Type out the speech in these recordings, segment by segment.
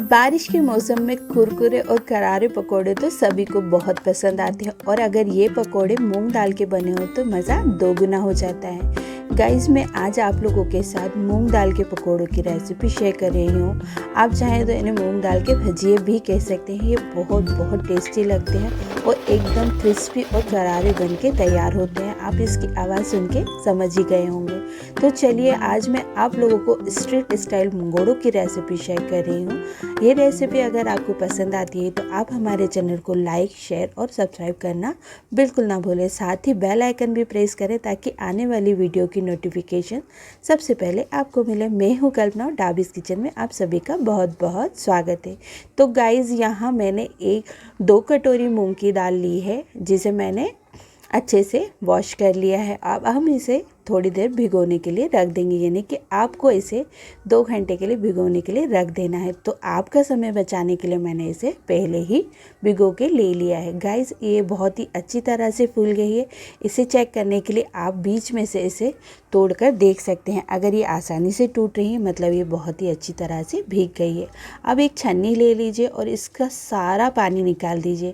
बारिश के मौसम में कुरकुरे और करारे पकोड़े तो सभी को बहुत पसंद आते हैं और अगर ये पकोड़े मूंग दाल के बने हो तो मज़ा दोगुना हो जाता है। गाइस, मैं आज आप लोगों के साथ मूंग दाल के पकोड़ों की रेसिपी शेयर कर रही हूँ। आप चाहें तो इन्हें मूंग दाल के भजिए भी कह सकते हैं। ये बहुत टेस्टी लगते हैं और एकदम क्रिस्पी और करारे बन के तैयार होते हैं। आप इसकी आवाज़ सुन के समझ ही गए होंगे। तो चलिए, आज मैं आप लोगों को स्ट्रीट स्टाइल मंगोड़ों की रेसिपी शेयर कर रही हूँ। ये रेसिपी अगर आपको पसंद आती है तो आप हमारे चैनल को लाइक, शेयर और सब्सक्राइब करना बिल्कुल ना भूलें। साथ ही बेल आइकन भी प्रेस करें ताकि आने वाली वीडियो की नोटिफिकेशन सबसे पहले आपको मिले। मैं हूँ कल्पना और डाबीज किचन में आप सभी का बहुत स्वागत है। तो गाइज़, यहाँ मैंने 2 कटोरी मूंग की दाल ली है जिसे मैंने अच्छे से वॉश कर लिया है। अब हम इसे थोड़ी देर भिगोने के लिए रख देंगे, यानी कि आपको इसे 2 घंटे के लिए भिगोने के लिए रख देना है। तो आपका समय बचाने के लिए मैंने इसे पहले ही भिगो के ले लिया है। गाइस, ये बहुत ही अच्छी तरह से फूल गई है। इसे चेक करने के लिए आप बीच में से इसे तोड़कर देख सकते हैं। अगर ये आसानी से टूट रही है मतलब ये बहुत ही अच्छी तरह से भीग गई है। अब एक छन्नी ले लीजिए और इसका सारा पानी निकाल दीजिए।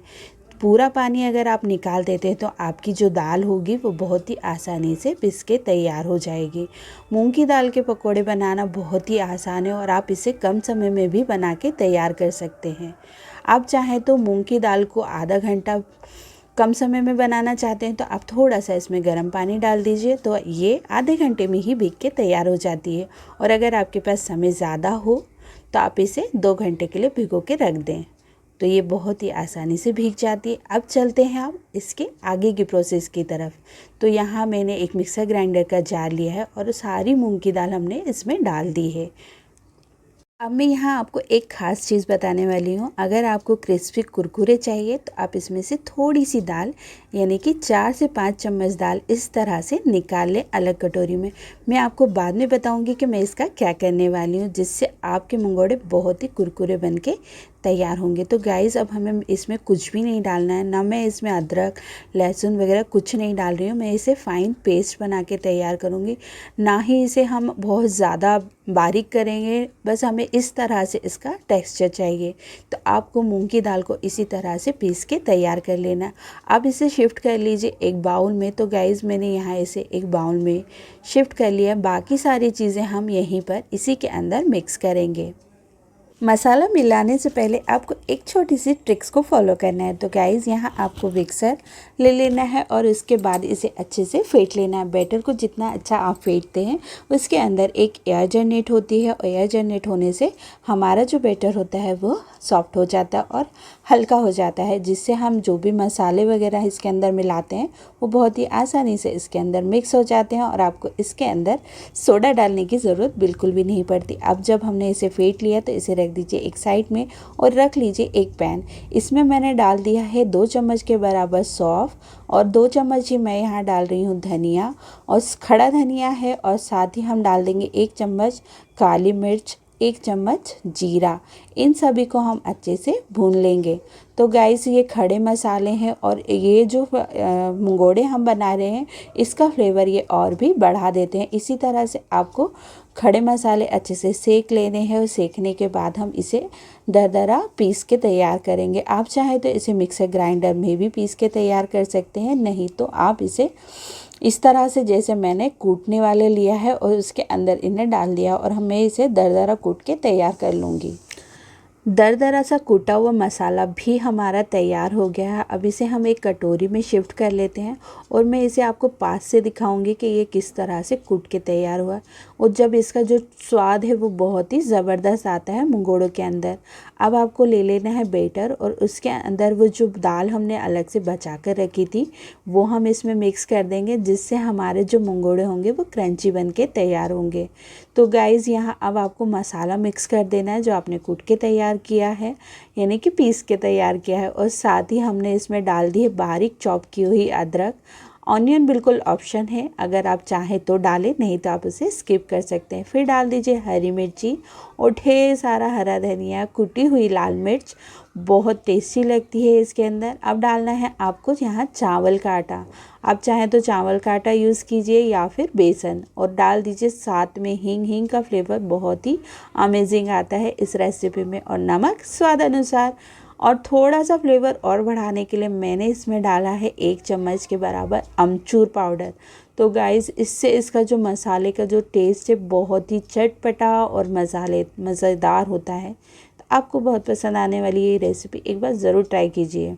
पूरा पानी अगर आप निकाल देते हैं तो आपकी जो दाल होगी वो बहुत ही आसानी से पिस के तैयार हो जाएगी। मूंग की दाल के पकोड़े बनाना बहुत ही आसान है और आप इसे कम समय में भी बना के तैयार कर सकते हैं। आप चाहें तो मूंग की दाल को आधा घंटा कम समय में बनाना चाहते हैं तो आप थोड़ा सा इसमें गर्म पानी डाल दीजिए, तो ये आधे घंटे में ही भीग के तैयार हो जाती है। और अगर आपके पास समय ज़्यादा हो तो आप इसे 2 घंटे के लिए भिगो के रख दें, तो ये बहुत ही आसानी से भीग जाती है। अब चलते हैं आप इसके आगे की प्रोसेस की तरफ। तो यहाँ मैंने एक मिक्सर ग्राइंडर का जार लिया है और सारी मूंग की दाल हमने इसमें डाल दी है। अब मैं यहाँ आपको एक ख़ास चीज़ बताने वाली हूँ। अगर आपको क्रिस्पी कुरकुरे चाहिए तो आप इसमें से थोड़ी सी दाल, यानी कि 4 से 5 चम्मच दाल इस तरह से निकाल लें अलग कटोरी में। मैं आपको बाद में बताऊँगी कि मैं इसका क्या करने वाली हूँ, जिससे आपके मंगोड़े बहुत ही कुरकुरे बन के तैयार होंगे। तो गाइज़, अब हमें इसमें कुछ भी नहीं डालना है, ना मैं इसमें अदरक लहसुन वगैरह कुछ नहीं डाल रही हूँ। मैं इसे फ़ाइन पेस्ट बना के तैयार करूँगी, ना ही इसे हम बहुत ज़्यादा बारीक करेंगे। बस हमें इस तरह से इसका टेक्सचर चाहिए। तो आपको मूंग की दाल को इसी तरह से पीस के तैयार कर लेना। अब इसे शिफ्ट कर लीजिए एक बाउल में। तो गाइज़, मैंने यहाँ इसे एक बाउल में शिफ्ट कर लिया। बाकी सारी चीज़ें हम यहीं पर इसी के अंदर मिक्स करेंगे। मसाला मिलाने से पहले आपको एक छोटी सी ट्रिक्स को फॉलो करना है। तो गाइज़, यहाँ आपको मिक्सर ले लेना है और उसके बाद इसे अच्छे से फेंट लेना है। बैटर को जितना अच्छा आप फेंटते हैं उसके अंदर एक एयर जनरेट होती है और एयर जनरेट होने से हमारा जो बैटर होता है वो सॉफ्ट हो जाता है और हल्का हो जाता है, जिससे हम जो भी मसाले वगैरह इसके अंदर मिलाते हैं वो बहुत ही आसानी से इसके अंदर मिक्स हो जाते हैं और आपको इसके अंदर सोडा डालने की ज़रूरत बिल्कुल भी नहीं पड़ती। अब जब हमने इसे फेंट लिया तो इसे रख दीजिए एक साइड में और रख लीजिए एक पैन। इसमें मैंने डाल दिया है 2 चम्मच के बराबर सौंफ और 2 चम्मच ही मैं यहाँ डाल रही हूँ धनिया और खड़ा धनिया है, और साथ ही हम डाल देंगे 1 चम्मच काली मिर्च, 1 चम्मच जीरा। इन सभी को हम अच्छे से भून लेंगे। तो गाइस, ये खड़े मसाले हैं और ये जो मंगोड़े हम बना रहे हैं इसका फ्लेवर ये और भी बढ़ा देते हैं। इसी तरह से आपको खड़े मसाले अच्छे से सेक लेने हैं और सेकने के बाद हम इसे दरदरा पीस के तैयार करेंगे। आप चाहे तो इसे मिक्सर ग्राइंडर में भी पीस के तैयार कर सकते हैं, नहीं तो आप इसे इस तरह से जैसे मैंने कूटने वाले लिया है और उसके अंदर इन्हें डाल दिया और मैं इसे दरदरा कूट के तैयार कर लूँगी। दरदरा सा कूटा हुआ मसाला भी हमारा तैयार हो गया है। अब इसे हम एक कटोरी में शिफ्ट कर लेते हैं और मैं इसे आपको पास से दिखाऊंगी कि ये किस तरह से कूट के तैयार हुआ। और जब इसका जो स्वाद है वो बहुत ही ज़बरदस्त आता है मंगोड़ों के अंदर। अब आपको ले लेना है बैटर और उसके अंदर वो जो दाल हमने अलग से बचा कर रखी थी वो हम इसमें मिक्स कर देंगे, जिससे हमारे जो मंगोड़े होंगे वो क्रंची बन के तैयार होंगे। तो गाइज़, यहाँ अब आपको मसाला मिक्स कर देना है जो आपने कूट के तैयार किया है, यानी कि पीस के तैयार किया है, और साथ ही हमने इसमें डाल दी है बारीक चॉप की हुई अदरक ऑनियन बिल्कुल ऑप्शन है, अगर आप चाहें तो डालें, नहीं तो आप उसे स्किप कर सकते हैं। फिर डाल दीजिए हरी मिर्ची और ढेर सारा हरा धनिया, कुटी हुई लाल मिर्च, बहुत टेस्टी लगती है इसके अंदर। अब डालना है आपको यहाँ चावल का आटा, आप चाहें तो चावल का आटा यूज़ कीजिए या फिर बेसन, और डाल दीजिए साथ में हींग। हींग का फ्लेवर बहुत ही अमेजिंग आता है इस रेसिपी में। और नमक स्वाद अनुसार। और थोड़ा सा फ्लेवर और बढ़ाने के लिए मैंने इसमें डाला है 1 चम्मच के बराबर अमचूर पाउडर। तो गाइज़ इससे इसका जो मसाले का जो टेस्ट है बहुत ही चटपटा और मज़ेदार होता है। तो आपको बहुत पसंद आने वाली ये रेसिपी, एक बार ज़रूर ट्राई कीजिए।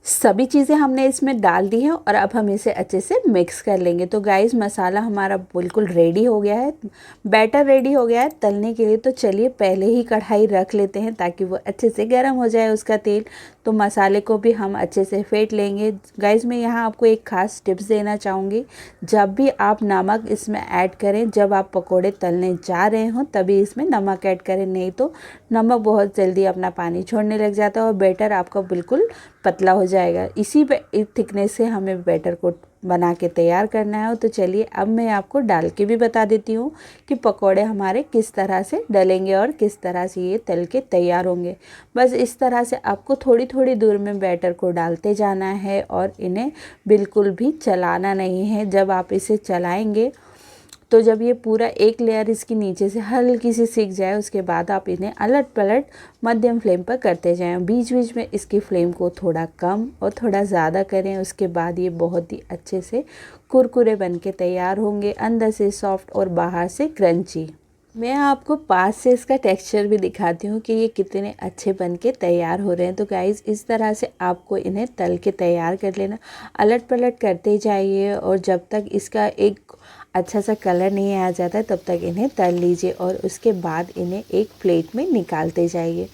सभी चीज़ें हमने इसमें डाल दी हैं और अब हम इसे अच्छे से मिक्स कर लेंगे। तो गाइस मसाला हमारा बिल्कुल रेडी हो गया है, बैटर रेडी हो गया है तलने के लिए। तो चलिए पहले ही कढ़ाई रख लेते हैं ताकि वो अच्छे से गर्म हो जाए उसका तेल। तो मसाले को भी हम अच्छे से फेंट लेंगे। गाइस मैं यहाँ आपको एक ख़ास टिप्स देना चाहूँगी, जब भी आप नमक इसमें ऐड करें, जब आप पकोड़े तलने जा रहे हों तभी इसमें नमक ऐड करें, नहीं तो नमक बहुत जल्दी अपना पानी छोड़ने लग जाता है और बैटर आपका बिल्कुल पतला हो जाएगा। इसी थिकनेस से हमें बैटर को बना के तैयार करना है। तो चलिए अब मैं आपको डाल के भी बता देती हूँ कि पकोड़े हमारे किस तरह से डलेंगे और किस तरह से ये तल के तैयार होंगे। बस इस तरह से आपको थोड़ी थोड़ी दूर में बैटर को डालते जाना है और इन्हें बिल्कुल भी चलाना नहीं है। जब आप इसे चलाएंगे तो जब ये पूरा एक लेयर इसकी नीचे से हल्की सी सिक जाए, उसके बाद आप इन्हें अलट पलट मध्यम फ्लेम पर करते जाएं। बीच बीच में इसकी फ्लेम को थोड़ा कम और थोड़ा ज़्यादा करें। उसके बाद ये बहुत ही अच्छे से कुरकुरे बन के तैयार होंगे, अंदर से सॉफ्ट और बाहर से क्रंची। मैं आपको पास से इसका टेक्सचर भी दिखाती हूँ कि ये कितने अच्छे बन के तैयार हो रहे हैं। तो गाइज़ इस तरह से आपको इन्हें तल के तैयार कर लेना, अलट पलट करते जाइए और जब तक इसका एक अच्छा सा कलर नहीं आ जाता तब तक इन्हें तल लीजिए और उसके बाद इन्हें एक प्लेट में निकालते जाइए।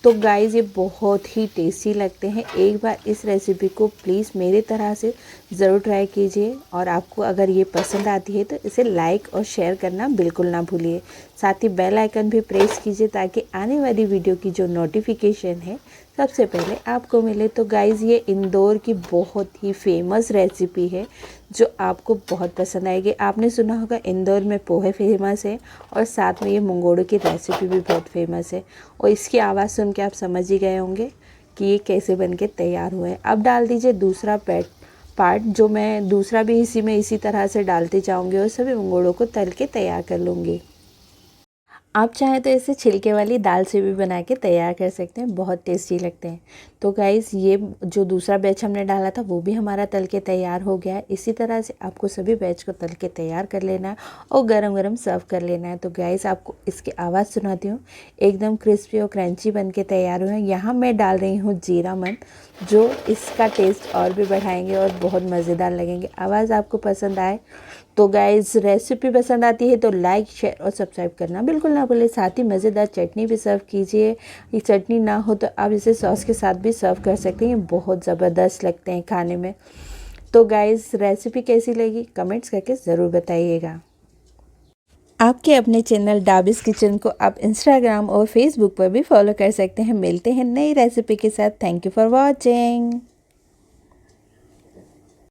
तो गाइज़ ये बहुत ही टेस्टी लगते हैं। एक बार इस रेसिपी को प्लीज़ मेरी तरह से ज़रूर ट्राई कीजिए और आपको अगर ये पसंद आती है तो इसे लाइक और शेयर करना बिल्कुल ना भूलिए। साथ ही बेल आइकन भी प्रेस कीजिए ताकि आने वाली वीडियो की जो नोटिफिकेशन है सबसे पहले आपको मिले। तो गाइज़ ये इंदौर की बहुत ही फेमस रेसिपी है जो आपको बहुत पसंद आएगी। आपने सुना होगा इंदौर में पोहे फेमस है और साथ में ये मंगोड़ों की रेसिपी भी बहुत फेमस है। और इसकी आवाज़ सुन के आप समझ ही गए होंगे कि ये कैसे बन के तैयार हुए हैं। अब डाल दीजिए दूसरा पार्ट, जो मैं दूसरा भी इसी में इसी तरह से डालते जाऊँगी और सभी मंगोड़ों को तल के तैयार कर लूँगी। आप चाहें तो इसे छिलके वाली दाल से भी बना के तैयार कर सकते हैं, बहुत टेस्टी लगते हैं। तो गाइज़ ये जो दूसरा बैच हमने डाला था वो भी हमारा तल के तैयार हो गया है। इसी तरह से आपको सभी बैच को तल के तैयार कर लेना है और गरम गरम सर्व कर लेना है। तो गाइज़ आपको इसकी आवाज़ सुनाती हूँ, एकदम क्रिस्पी और क्रंची बन के तैयार हुए हैं। यहाँ मैं डाल रही हूँ जीरा मन, जो इसका टेस्ट और भी बढ़ाएंगे और बहुत मज़ेदार लगेंगे। आवाज़ आपको पसंद आए तो गाइज़ रेसिपी पसंद आती है तो लाइक शेयर और सब्सक्राइब करना बिल्कुल ना भूलें। साथ ही मज़ेदार चटनी भी सर्व कीजिए। ये चटनी ना हो तो आप इसे सॉस के साथ भी सर्व कर सकते हैं, ये बहुत ज़बरदस्त लगते हैं खाने में। तो गाइज़ रेसिपी कैसी लगी कमेंट्स करके ज़रूर बताइएगा। आपके अपने चैनल डाबिस किचन को आप इंस्टाग्राम और फेसबुक पर भी फॉलो कर सकते हैं। मिलते हैं नई रेसिपी के साथ। Thank you for watching.